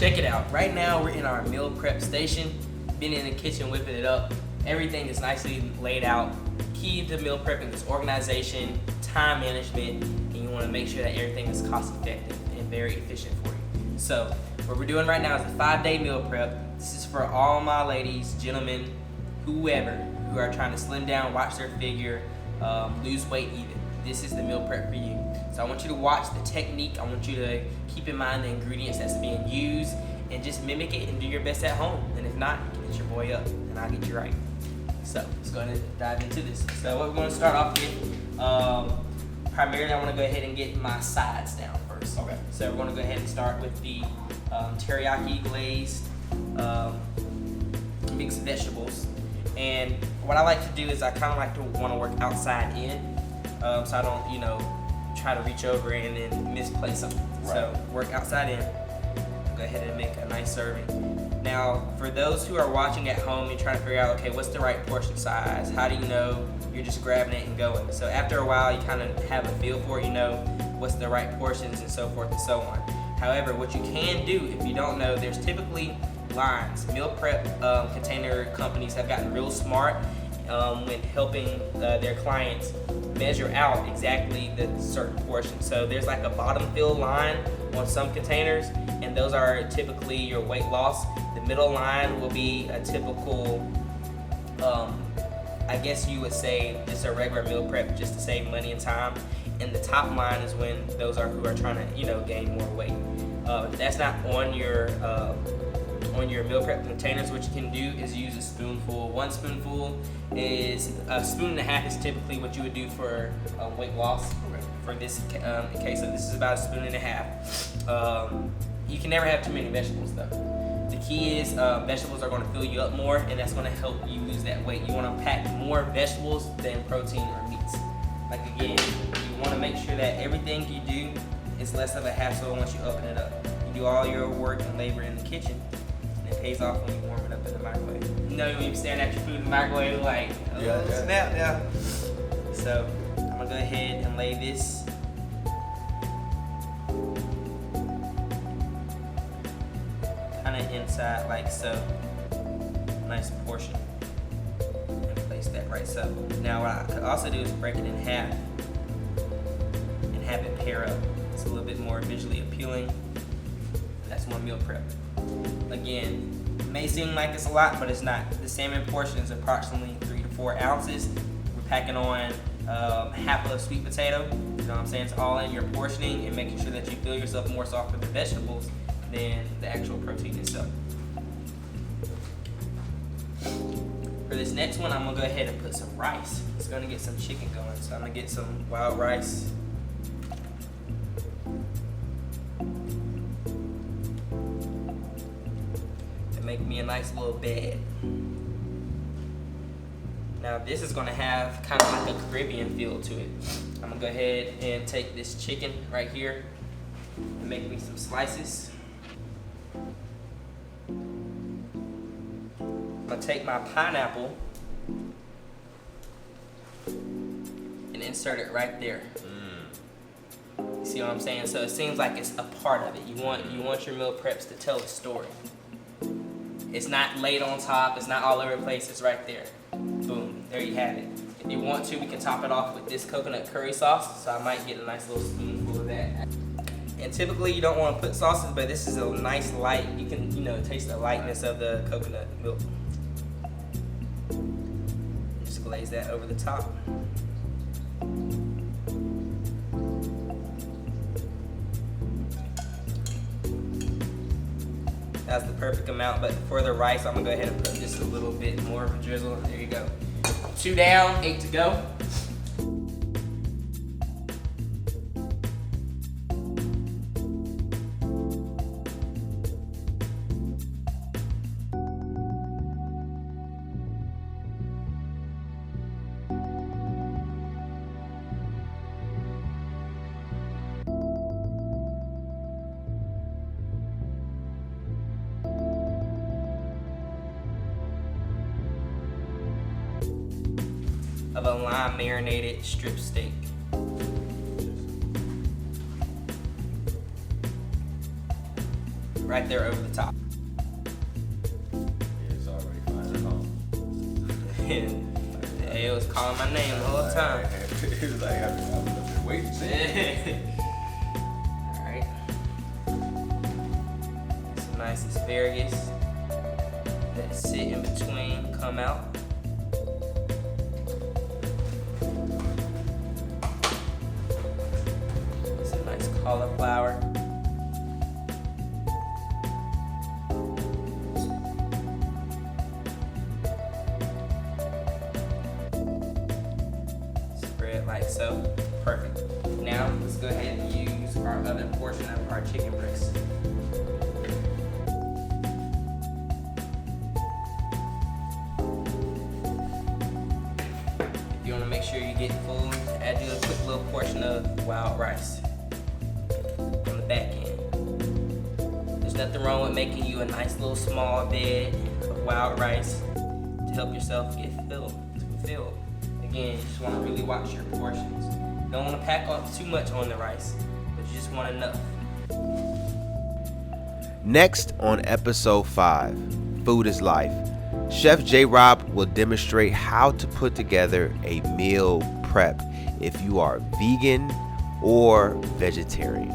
check it out. Right now we're in our meal prep station. Been in the kitchen whipping it up. Everything is nicely laid out. Key to meal prepping is organization, time management, and you want to make sure that everything is cost effective and very efficient for you. So what we're doing right now is a 5-day meal prep. This is for all my ladies, gentlemen, whoever who are trying to slim down, watch their figure, lose weight even. This is the meal prep for you. So I want you to watch the technique. I want you to keep in mind the ingredients that's being used and just mimic it and do your best at home. And if not, get your boy up and I'll get you right. So let's go ahead and dive into this. So what we're going to start off with, primarily I want to go ahead and get my sides down first. Okay. So we're going to go ahead and start with the teriyaki glazed mixed vegetables. And what I like to do is I kind of like to want to work outside in, so I don't, try to reach over and then misplace something. Right. So work outside in. Go ahead and make a nice serving. Now, for those who are watching at home, you're trying to figure out, okay, what's the right portion size? How do you know you're just grabbing it and going? So after a while, you kind of have a feel for it. You know what's the right portions and so forth and so on. However, what you can do, if you don't know, there's typically lines. Meal prep container companies have gotten real smart when helping their clients measure out exactly the certain portion. So there's like a bottom fill line on some containers, and those are typically your weight loss. The middle line will be a typical, I guess you would say, just a regular meal prep just to save money and time. And the top line is when those are who are trying to, gain more weight. If that's not on your meal prep containers, what you can do is use a spoonful. 1 spoonful is a spoon and a half is typically what you would do for weight loss. For this case, so this is about a spoon and a half. You can never have too many vegetables though. The key is vegetables are going to fill you up more, and that's going to help you lose that weight. You want to pack more vegetables than protein or meats. Like again, you want to make sure that everything you do is less of a hassle once you open it up. You do all your work and labor in the kitchen, and it pays off when you warm it up in the microwave. When you're staring at your food in the microwave, like, snap, yeah. So I'm gonna go ahead and lay this kind of inside like so. Nice portion. And place that right so. Now what I could also do is break it in half and have it pair up. It's a little bit more visually appealing. That's one meal prep. Again, it may seem like it's a lot, but it's not. The salmon portion is approximately 3 to 4 ounces. We're packing on half of sweet potato. You know what I'm saying? It's all in your portioning and making sure that you fill yourself more so off with the vegetables than the actual protein itself. For this next one, I'm gonna go ahead and put some rice. It's gonna get some chicken going. So I'm gonna get some wild rice. And make me a nice little bed. Now this is gonna have kind of like a Caribbean feel to it. I'm gonna go ahead and take this chicken right here and make me some slices. I'm gonna take my pineapple and insert it right there. You see what I'm saying? So it seems like it's a part of it. You want your meal preps to tell a story. It's not laid on top, it's not all over the place, it's right there. Boom, there you have it. If you want to, we can top it off with this coconut curry sauce. So I might get a nice little spoonful of that. And typically you don't want to put sauces, but this is a nice light. You can, taste the lightness of the coconut milk. Just glaze that over the top. That's the perfect amount, but for the rice, I'm gonna go ahead and put just a little bit more of a drizzle. There you go. 2 down, 8 to go. Of a lime marinated strip steak. right there over the top. It's already finding home. And it was calling my name the whole time. It was like, I was up there waiting to see. Alright. Some nice asparagus that sit in between come out. Some nice cauliflower. Spread like so. Perfect. Now let's go ahead and use our other portion of our chicken breast. If you want to make sure you get full, add you a quick little portion of wild rice on the back end. There's nothing wrong with making you a nice little small bed of wild rice to help yourself get filled. Again, you just want to really watch your portions. You don't want to pack off too much on the rice, but you just want enough. Next on episode 5, Food is Life, Chef J-Rob will demonstrate how to put together a meal prep if you are vegan or vegetarian.